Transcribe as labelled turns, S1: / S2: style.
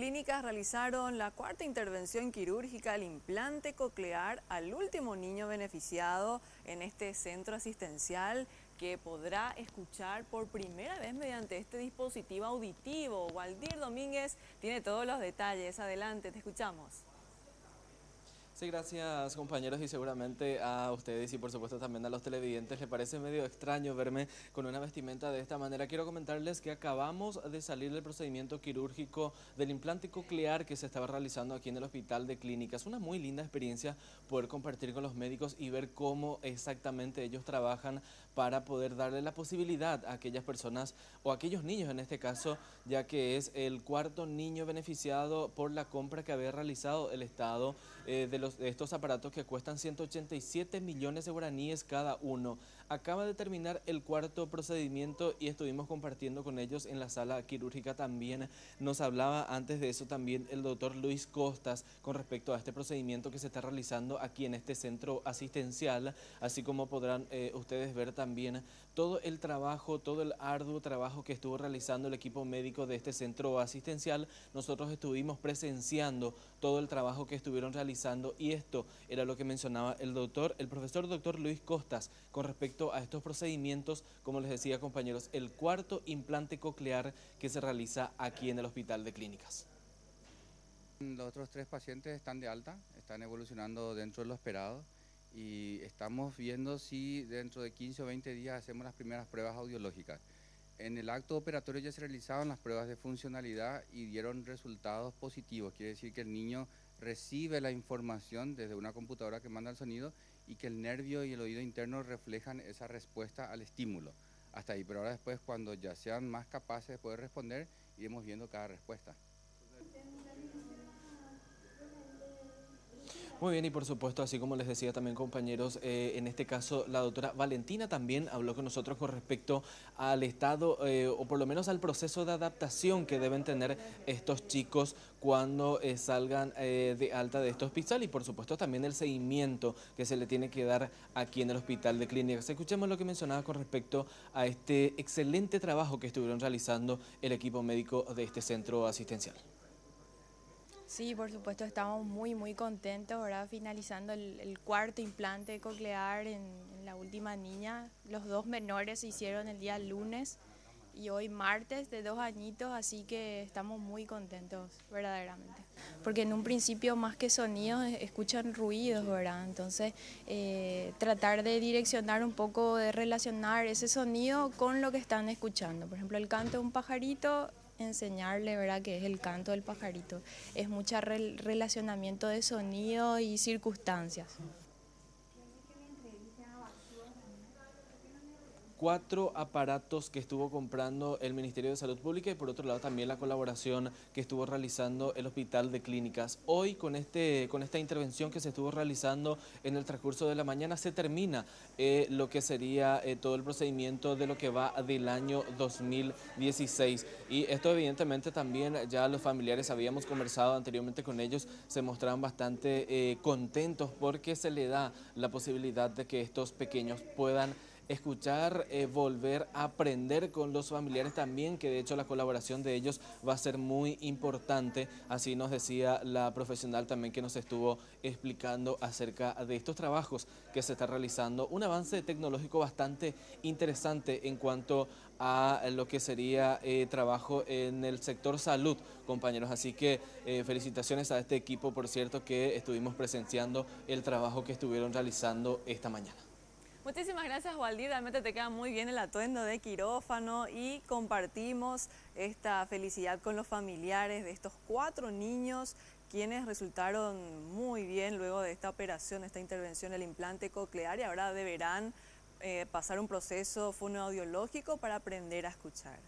S1: Clínicas realizaron la cuarta intervención quirúrgica al implante coclear al último niño beneficiado en este centro asistencial que podrá escuchar por primera vez mediante este dispositivo auditivo. Waldir Domínguez tiene todos los detalles. Adelante, te escuchamos.
S2: Sí, gracias compañeros, y seguramente a ustedes y por supuesto también a los televidentes les parece medio extraño verme con una vestimenta de esta manera. Quiero comentarles que acabamos de salir del procedimiento quirúrgico del implante coclear que se estaba realizando aquí en el Hospital de Clínicas. Una muy linda experiencia poder compartir con los médicos y ver cómo exactamente ellos trabajan para poder darle la posibilidad a aquellas personas o a aquellos niños en este caso, ya que es el cuarto niño beneficiado por la compra que había realizado el Estado de estos aparatos que cuestan 187 millones de guaraníes cada uno. Acaba de terminar el cuarto procedimiento y estuvimos compartiendo con ellos en la sala quirúrgica también. Nos hablaba antes de eso también el doctor Luis Costas con respecto a este procedimiento que se está realizando aquí en este centro asistencial, así como podrán ustedes ver también todo el trabajo, todo el arduo trabajo que estuvo realizando el equipo médico de este centro asistencial. Nosotros estuvimos presenciando todo el trabajo que estuvieron realizando y esto era lo que mencionaba el profesor doctor Luis Costas con respecto a estos procedimientos, como les decía compañeros, el cuarto implante coclear que se realiza aquí en el Hospital de Clínicas.
S3: Los otros 3 pacientes están de alta, están evolucionando dentro de lo esperado y estamos viendo si dentro de 15 o 20 días hacemos las primeras pruebas audiológicas. En el acto operatorio ya se realizaron las pruebas de funcionalidad y dieron resultados positivos, quiere decir que el niño recibe la información desde una computadora que manda el sonido y que el nervio y el oído interno reflejan esa respuesta al estímulo. Hasta ahí, pero ahora después cuando ya sean más capaces de poder responder, iremos viendo cada respuesta.
S2: Muy bien, y por supuesto, así como les decía también compañeros, en este caso la doctora Valentina también habló con nosotros con respecto al estado o por lo menos al proceso de adaptación que deben tener estos chicos cuando salgan de alta de este hospital y por supuesto también el seguimiento que se le tiene que dar aquí en el Hospital de Clínicas. Escuchemos lo que mencionaba con respecto a este excelente trabajo que estuvieron realizando el equipo médico de este centro asistencial.
S4: Sí, por supuesto, estamos muy contentos, ¿verdad? Finalizando el cuarto implante coclear en la última niña. Los 2 menores se hicieron el día lunes y hoy martes de 2 añitos, así que estamos muy contentos, verdaderamente. Porque en un principio, más que sonidos, escuchan ruidos, ¿verdad? Entonces, tratar de direccionar un poco, de relacionar ese sonido con lo que están escuchando. Por ejemplo, el canto de un pajarito, enseñarle, ¿verdad?, que es el canto del pajarito. Es mucho relacionamiento de sonido y circunstancias.
S2: 4 aparatos que estuvo comprando el Ministerio de Salud Pública y por otro lado también la colaboración que estuvo realizando el Hospital de Clínicas. Hoy con esta intervención que se estuvo realizando en el transcurso de la mañana se termina lo que sería todo el procedimiento de lo que va del año 2016 y esto evidentemente también ya los familiares habíamos conversado anteriormente con ellos, se mostraban bastante contentos porque se le da la posibilidad de que estos pequeños puedan escuchar, volver a aprender con los familiares también, que de hecho la colaboración de ellos va a ser muy importante, así nos decía la profesional también que nos estuvo explicando acerca de estos trabajos que se está realizando, un avance tecnológico bastante interesante en cuanto a lo que sería trabajo en el sector salud, compañeros, así que felicitaciones a este equipo, por cierto, que estuvimos presenciando el trabajo que estuvieron realizando esta mañana.
S1: Muchísimas gracias, Waldir. Realmente te queda muy bien el atuendo de quirófano y compartimos esta felicidad con los familiares de estos 4 niños quienes resultaron muy bien luego de esta operación, esta intervención del implante coclear y ahora deberán pasar un proceso fonoaudiológico para aprender a escuchar.